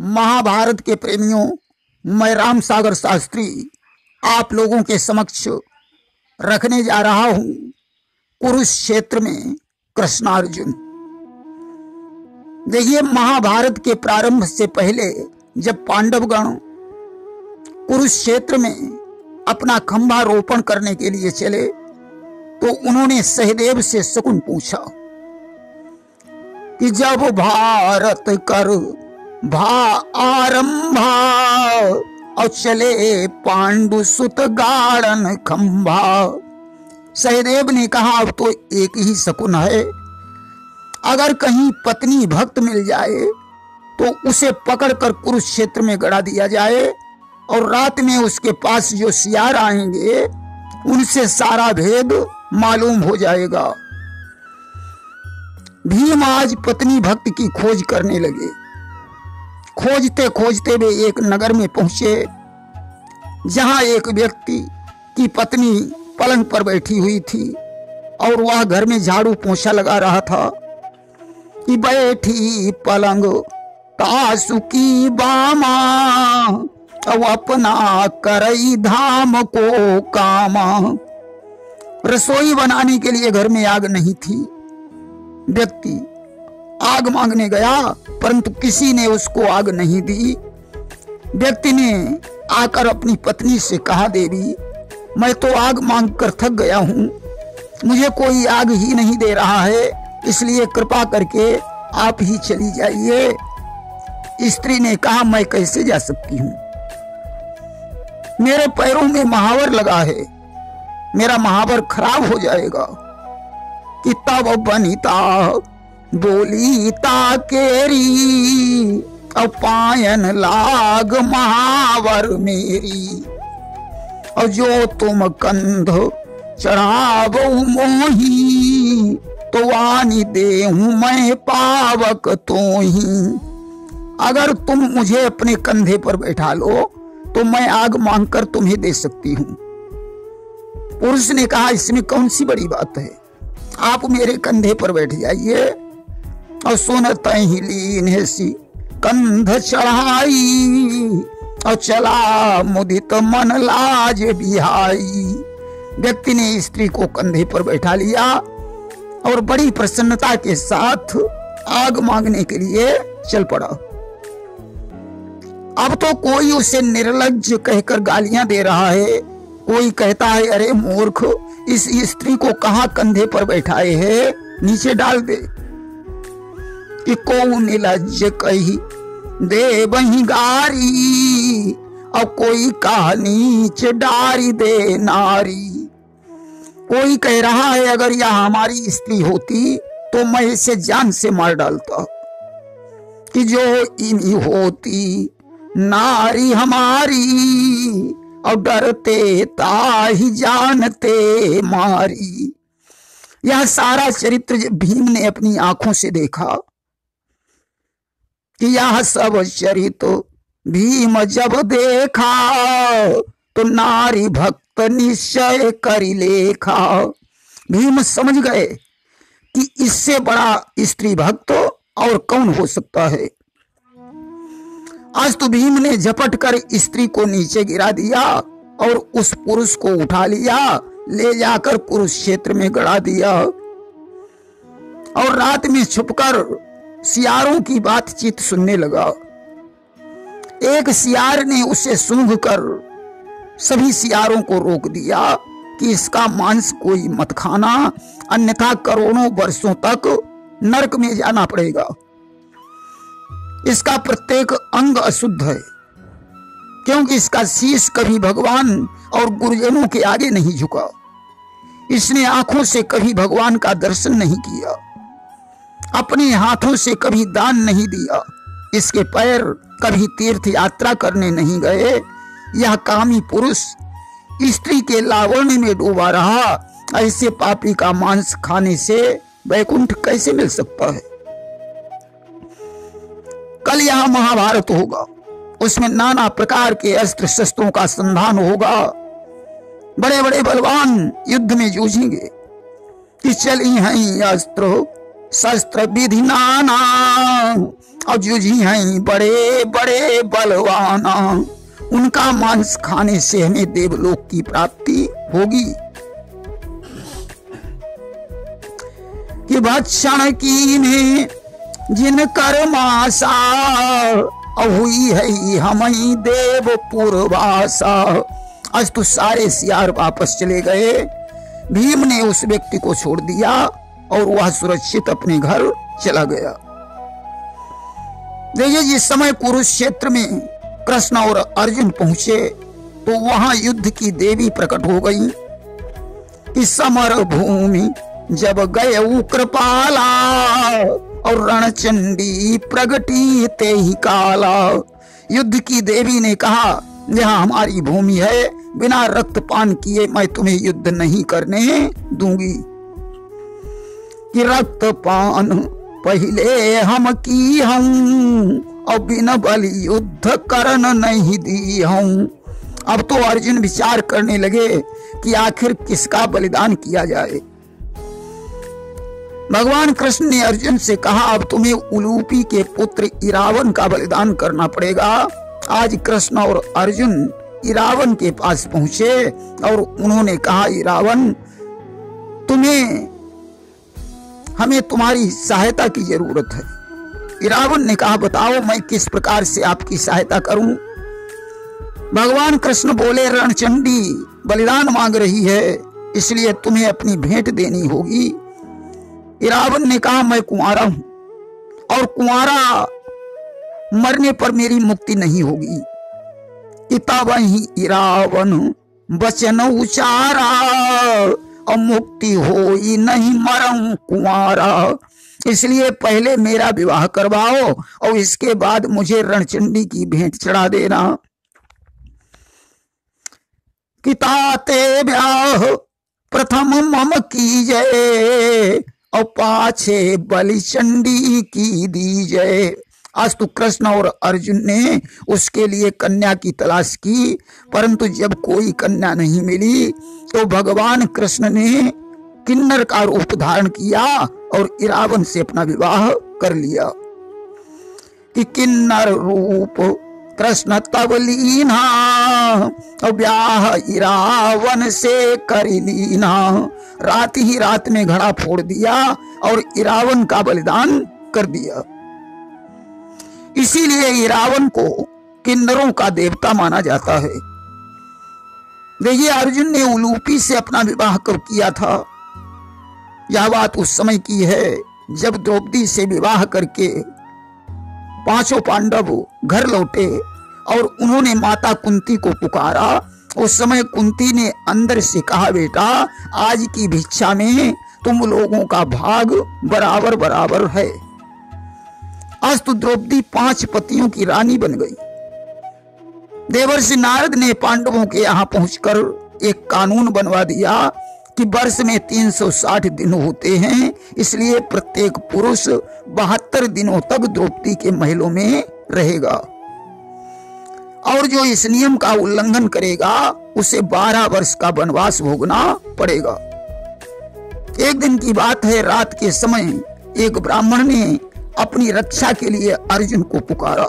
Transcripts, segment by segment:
महाभारत के प्रेमियों, मैं राम सागर शास्त्री आप लोगों के समक्ष रखने जा रहा हूं कुरुक्षेत्र में कृष्णार्जुन। देखिए, महाभारत के प्रारंभ से पहले जब पांडवगण कुरुक्षेत्र में अपना खंभा रोपण करने के लिए चले तो उन्होंने सहदेव से शकुन पूछा कि जब भारत कर आरंभा और चले पांडु सुत गाड़न खंभा। सहदेव ने कहा, अब तो एक ही शकुन है, अगर कहीं पत्नी भक्त मिल जाए तो उसे पकड़कर कुरुक्षेत्र में गड़ा दिया जाए और रात में उसके पास जो सियार आएंगे उनसे सारा भेद मालूम हो जाएगा। भीम आज पत्नी भक्त की खोज करने लगे। खोजते खोजते वे एक नगर में पहुंचे जहां एक व्यक्ति की पत्नी पलंग पर बैठी हुई थी और वह घर में झाड़ू पोंछा लगा रहा था कि बैठी पलंग तासुकी बामा अब अपना करई धाम को कामा। रसोई बनाने के लिए घर में आग नहीं थी। व्यक्ति आग मांगने गया परंतु किसी ने उसको आग नहीं दी। व्यक्ति ने आकर अपनी पत्नी से कहा, देवी मैं तो आग मांगकर थक गया हूं, मुझे कोई आग ही नहीं दे रहा है, इसलिए कृपा करके आप ही चली जाइए। स्त्री ने कहा, मैं कैसे जा सकती हूं, मेरे पैरों में महावर लगा है, मेरा महावर खराब हो जाएगा। कि तब बनिता बोली ताकेरी और पायन लाग महावर मेरी और जो तुम कंध चढ़ावो मोही तो वानी देहूं मैं पावक तो ही। अगर तुम मुझे अपने कंधे पर बैठा लो तो मैं आग मांगकर तुम्हें दे सकती हूं। पुरुष ने कहा, इसमें कौन सी बड़ी बात है, आप मेरे कंधे पर बैठ जाइए। और सुनत ही लीन है सी कंध चढ़ाई और चला मुदित मन लाज बिहाई। व्यक्ति ने स्त्री को कंधे पर बैठा लिया और बड़ी प्रसन्नता के साथ आग मांगने के लिए चल पड़ा। अब तो कोई उसे निर्लज्ज कहकर गालियां दे रहा है, कोई कहता है, अरे मूर्ख, इस स्त्री को कहां कंधे पर बैठाए है, नीचे डाल दे। कि को निर्लज्ज कही दे वही गारी और कोई कहा नीचे डारी दे नारी। कोई कह रहा है, अगर यह हमारी स्त्री होती तो मैं इसे जान से मार डालता। कि जो इन्हीं होती नारी हमारी और डरते ताही जानते मारी। यह सारा चरित्र भीम ने अपनी आंखों से देखा कि यह सब चरित्र भीम जब देखा तो नारी भक्त निश्चय करी लेखा। भीम समझ गए कि इससे बड़ा स्त्री भक्त और कौन हो सकता है। आज तो भीम ने झपट कर स्त्री को नीचे गिरा दिया और उस पुरुष को उठा लिया, ले जाकर कुरुक्षेत्र में गड़ा दिया और रात में छुपकर सियारों की बातचीत सुनने लगा। एक सियार ने उसे सूंघकर सभी सियारों को रोक दिया कि इसका मांस कोई मत खाना, अन्यथा करोड़ों वर्षों तक नरक में जाना पड़ेगा। इसका प्रत्येक अंग अशुद्ध है क्योंकि इसका शीश कभी भगवान और गुरुजनों के आगे नहीं झुका। इसने आंखों से कभी भगवान का दर्शन नहीं किया, अपने हाथों से कभी दान नहीं दिया, इसके पैर कभी तीर्थ यात्रा करने नहीं गए। यह कामी पुरुष स्त्री के लावण्य में डूबा रहा। ऐसे पापी का मांस खाने से वैकुंठ कैसे मिल सकता है। कल यहां महाभारत होगा, उसमें नाना प्रकार के अस्त्र शस्त्रों का संधान होगा। बड़े बड़े बलवान युद्ध में जूझेंगे कि चली हैं अस्त्र शस्त्र विधि नाना और जुझी हैं बड़े बड़े बलवाना, उनका मांस खाने से हमें देवलोक की प्राप्ति होगी। कि भक्षण की ने जिन कर्माशा, हुई है हमें देव पूर्वासा। आज तो सारे सियार वापस चले गए। भीम ने उस व्यक्ति को छोड़ दिया और वह सुरक्षित अपने घर चला गया। देखिए, जिस समय कुरुक्षेत्र में कृष्ण और अर्जुन पहुंचे तो वहां युद्ध की देवी प्रकट हो गई। कि समर भूमि जब गए कृपाला, और रणचंडी प्रगटी ते ही काला। युद्ध की देवी ने कहा, यह हमारी भूमि है, बिना रक्तपान किए मैं तुम्हें युद्ध नहीं करने दूंगी। कि रक्तपान पहले हम की हूं, और बिना बलि युद्ध करन नहीं दी हूं। अब तो अर्जुन विचार करने लगे कि आखिर किसका बलिदान किया जाए। भगवान कृष्ण ने अर्जुन से कहा, अब तुम्हें उलूपी के पुत्र इरावन का बलिदान करना पड़ेगा। आज कृष्ण और अर्जुन इरावन के पास पहुंचे और उन्होंने कहा, इरावन हमें तुम्हारी सहायता की जरूरत है। इरावन ने कहा, बताओ मैं किस प्रकार से आपकी सहायता करूं। भगवान कृष्ण बोले, रणचंडी बलिदान मांग रही है, इसलिए तुम्हें अपनी भेंट देनी होगी। इरावन ने कहा, मैं कुंवारा हूं और कुंवारा मरने पर मेरी मुक्ति नहीं होगी। इता वही इरावन बचन उचारा, और मुक्ति होई नहीं मरऊं कुंवारा। इसलिए पहले मेरा विवाह करवाओ और इसके बाद मुझे रणचंडी की भेंट चढ़ा देना। कि ताते ब्याह प्रथम मम कीजय, और पाछे बलिचंडी की दीजय। आज तो कृष्ण और अर्जुन ने उसके लिए कन्या की तलाश की, परंतु जब कोई कन्या नहीं मिली तो भगवान कृष्ण ने किन्नर का रूप धारण किया और इरावन से अपना विवाह कर लिया। कि किन्नर रूप कृष्ण तब लीना, और ब्याह इरावन से कर लीना। रात ही रात में घड़ा फोड़ दिया और इरावन का बलिदान कर दिया। इसीलिए इरावन को किन्नरों का देवता माना जाता है। देखिए, अर्जुन ने उलूपी से अपना विवाह कब किया था। यह बात उस समय की है जब द्रौपदी से विवाह करके पांचों पांडव घर लौटे और उन्होंने माता कुंती को पुकारा। उस समय कुंती ने अंदर से कहा, बेटा आज की भिक्षा में तुम लोगों का भाग बराबर बराबर है। आज तो द्रौपदी 5 पतियों की रानी बन गई। देवर्षि नारद ने पांडवों के यहाँ पहुंचकर एक कानून बनवा दिया कि वर्ष में 360 दिन होते हैं, इसलिए प्रत्येक पुरुष 72 दिनों तक द्रौपदी के महलों में रहेगा और जो इस नियम का उल्लंघन करेगा उसे 12 वर्ष का वनवास भोगना पड़ेगा। एक दिन की बात है, रात के समय एक ब्राह्मण ने अपनी रक्षा के लिए अर्जुन को पुकारा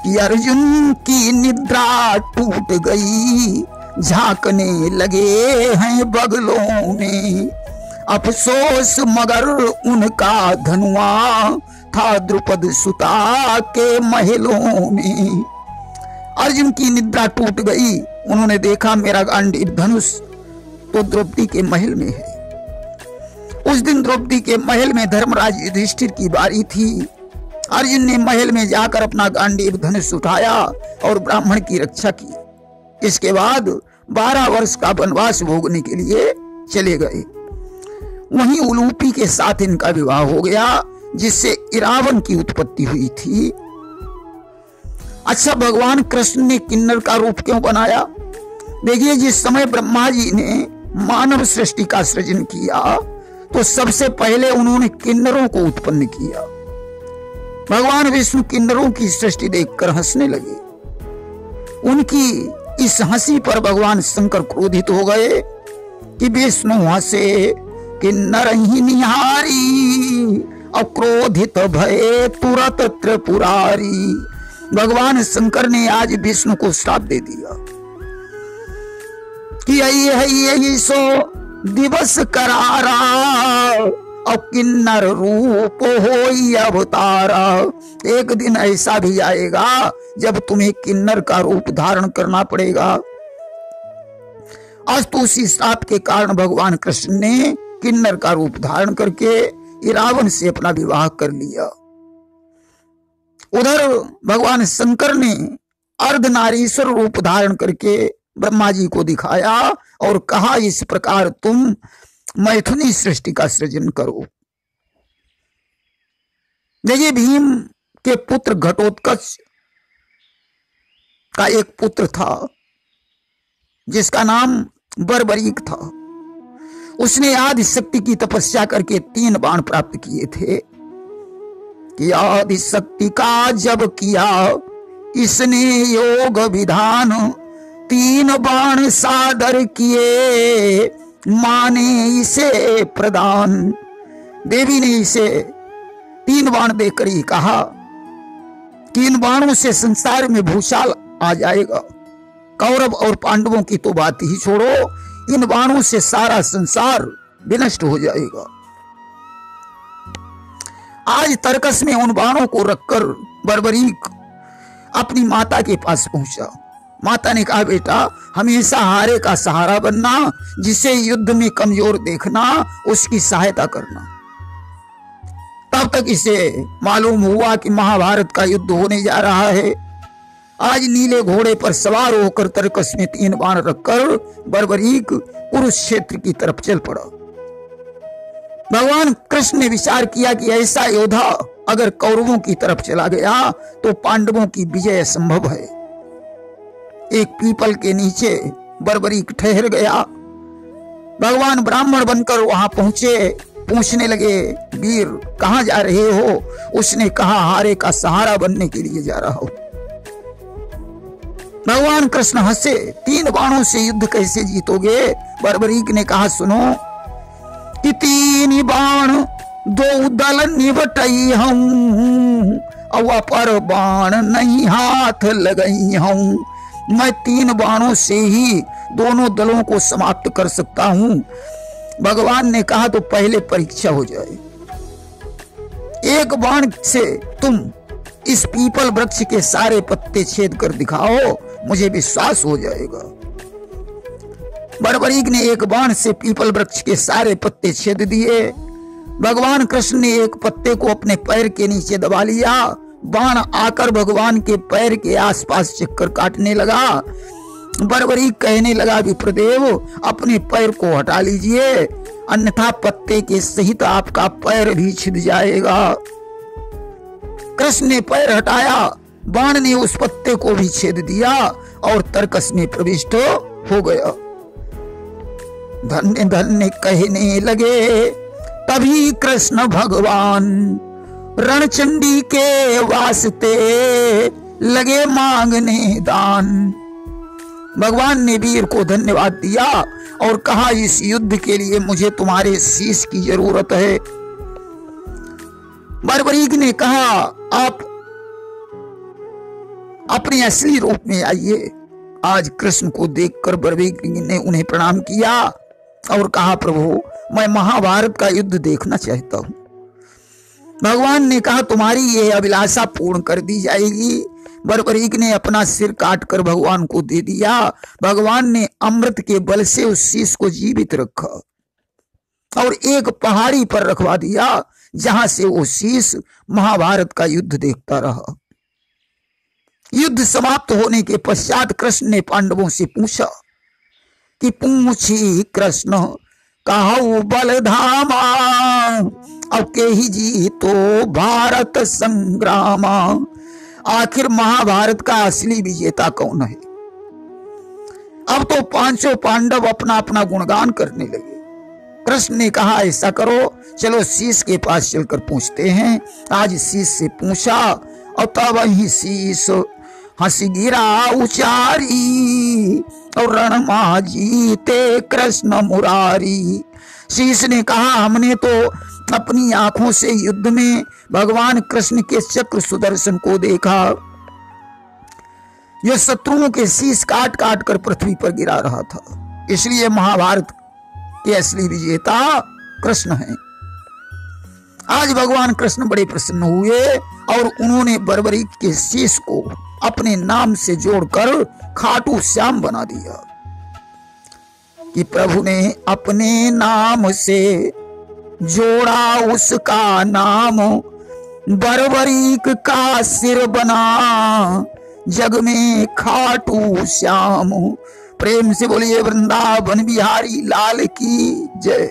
कि अर्जुन की निद्रा टूट गई, झांकने लगे हैं बगलों में, अफसोस मगर उनका धनुआ था द्रुपद सुता के महलों में। अर्जुन की निद्रा टूट गई, उन्होंने देखा मेरा गांडीव धनुष तो द्रौपदी के महल में है। उस दिन द्रौपदी के महल में धर्मराज युधिष्ठिर की बारी थी। अर्जुन ने महल में जाकर अपना गांडीव धनुष उठाया और ब्राह्मण की रक्षा की। इसके बाद 12 वर्ष का वनवास भोगने के लिए चले गए। वहीं उलूपी के साथ इनका विवाह हो गया, जिससे इरावन की उत्पत्ति हुई थी। अच्छा, भगवान कृष्ण ने किन्नर का रूप क्यों बनाया? देखिए, जिस समय ब्रह्मा जी ने मानव सृष्टि का सृजन किया तो सबसे पहले उन्होंने किन्नरों को उत्पन्न किया। भगवान विष्णु किन्नरों की सृष्टि देखकर हंसने लगे। उनकी इस हंसी पर भगवान शंकर क्रोधित हो गए कि विष्णु हंसे किन्नर ही निहारी, अक्रोधित भये तुरत त्रिपुरारी। भगवान शंकर ने आज विष्णु को श्राप दे दिया कि यही सो दिवस करारा और किन्नर रूप होई अवतारा। एक दिन ऐसा भी आएगा जब तुम्हें किन्नर का रूप धारण करना पड़ेगा। आज तो उसी श्राप के कारण भगवान कृष्ण ने किन्नर का रूप धारण करके रावण से अपना विवाह कर लिया। उधर भगवान शंकर ने अर्धनारीश्वर रूप धारण करके ब्रह्मा जी को दिखाया और कहा, इस प्रकार तुम मैथुनी सृष्टि का सृजन करो। देखिए, भीम के पुत्र घटोत्कच का एक पुत्र था जिसका नाम बर्बरीक था। उसने आदि शक्ति की तपस्या करके 3 बाण प्राप्त किए थे कि आदि शक्ति का जब किया इसने योग विधान, 3 बाण सादर किए माने इसे प्रदान। देवी ने इसे 3 बाण देकर ही कहा कि इन बाणों से संसार में भूचाल आ जाएगा। कौरव और पांडवों की तो बात ही छोड़ो, इन बाणों से सारा संसार विनष्ट हो जाएगा। आज तर्कस में उन बाणों को रखकर बर्बरीक अपनी माता के पास पहुंचा। माता ने कहा, बेटा हमेशा हारे का सहारा बनना, जिसे युद्ध में कमजोर देखना, उसकी सहायता करना। तब तक इसे मालूम हुआ कि महाभारत का युद्ध होने जा रहा है। आज नीले घोड़े पर सवार होकर तर्कस में 3 बाण रखकर बर्बरीक कुरुक्षेत्र की तरफ चल पड़ा। भगवान कृष्ण ने विचार किया कि ऐसा योद्धा अगर कौरवों की तरफ चला गया तो पांडवों की विजय संभव है। एक पीपल के नीचे बर्बरीक ठहर गया। भगवान ब्राह्मण बनकर वहां पहुंचे। पूछने लगे, वीर कहां जा रहे हो? उसने कहा, हारे का सहारा बनने के लिए जा रहा हूं। भगवान कृष्ण हंसे, 3 बाणों से युद्ध कैसे जीतोगे? बर्बरीक ने कहा, सुनो कि 3 बाण 2 दल निबटई हूं, अपर बाण नहीं हाथ लगई हूं। मैं 3 बाणों से ही दोनों दलों को समाप्त कर सकता हूं। भगवान ने कहा, तो पहले परीक्षा हो जाए। 1 बाण से तुम इस पीपल वृक्ष के सारे पत्ते छेद कर दिखाओ, मुझे विश्वास हो जाएगा। बर्बरीक ने 1 बाण से पीपल वृक्ष के सारे पत्ते छेद दिए। भगवान कृष्ण ने एक पत्ते को अपने पैर के नीचे दबा लिया। बाण आकर भगवान के पैर के आसपास चक्कर काटने लगा। बर्बरीक कहने लगा, विप्रदेव अपने पैर को हटा लीजिए, अन्यथा पत्ते के सहित आपका पैर भी छिद जाएगा। कृष्ण ने पैर हटाया, बाण ने उस पत्ते को भी छेद दिया और तर्कस में प्रविष्ट हो गया। धन्य धन्य कहने लगे तभी कृष्ण भगवान, रणचंडी के वास्ते लगे मांगने दान। भगवान ने वीर को धन्यवाद दिया और कहा, इस युद्ध के लिए मुझे तुम्हारे शीश की जरूरत है। बर्बरीक ने कहा, आप अपने असली रूप में आइए। आज कृष्ण को देखकर बर्बरीक ने उन्हें प्रणाम किया और कहा, प्रभु मैं महाभारत का युद्ध देखना चाहता हूं। भगवान ने कहा, तुम्हारी यह अभिलाषा पूर्ण कर दी जाएगी। बर्बरीक ने अपना सिर काटकर भगवान को दे दिया। भगवान ने अमृत के बल से उस शीश को जीवित रखा और एक पहाड़ी पर रखवा दिया, जहां से वो शीश महाभारत का युद्ध देखता रहा। युद्ध समाप्त होने के पश्चात कृष्ण ने पांडवों से पूछा कि पूछी कृष्ण कहु बलधामा, अब के ही जीतो भारत संग्रामा। आखिर महाभारत का असली विजेता कौन है? अब तो 5 पांडव अपना अपना गुणगान करने लगे। कृष्ण ने कहा, ऐसा करो, चलो शीश के पास चलकर पूछते हैं। आज शीश से पूछा और तब वही शीश हंस गिरा उचारी और रणमा जीते कृष्ण मुरारी। शीश ने कहा, हमने तो अपनी आंखों से युद्ध में भगवान कृष्ण के चक्र सुदर्शन को देखा, जो शत्रुओं के शीश काट काट कर पृथ्वी पर गिरा रहा था। इसलिए महाभारत के असली विजेता कृष्ण हैं। आज भगवान कृष्ण बड़े प्रसन्न हुए और उन्होंने बर्बरी के शीश को अपने नाम से जोड़कर खाटू श्याम बना दिया कि प्रभु ने अपने नाम से जोड़ा उसका नाम, बर्बरीक का सिर बना जग में खाटू श्याम। प्रेम से बोलिए वृंदावन बिहारी लाल की जय।